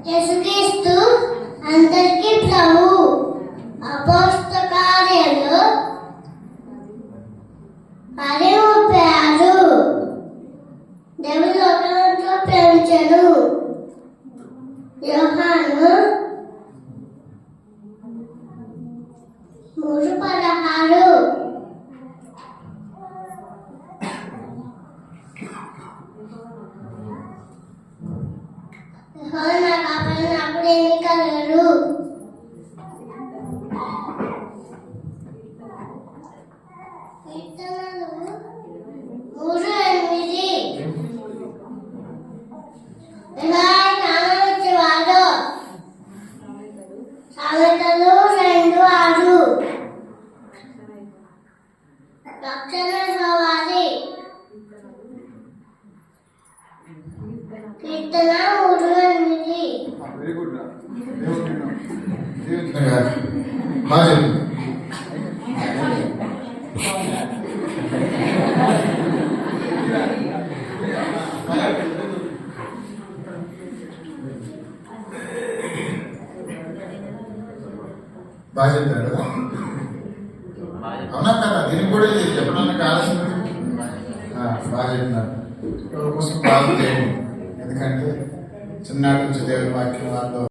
యేసుక్రీస్తు అందరికీ ప్రభు. అపోస్తల కార్యాలు 10:36 దేవుని లోకంలో ప్రేమించెను. యోహాను 3:16 యెహోవా కాపాడినప్పుడు ఏమీ కలగరు. కీర్తనలు 3:8 జ్ఞానమిచ్చేవాడు. సామెతలు 2:6 రక్షణ సవారి. కీర్తన 3:8 వెరీ గుడ్. బాగా చెప్పారు కదా, అవునా కదా? దీనికి కూడా చెప్పడానికి కావాల్సిన బాగా చెప్పినారు. పుస్తకం బాగా చేయండి, ఎందుకంటే చిన్ననాటి నుంచి దేవుని వాక్యం వాళ్ళు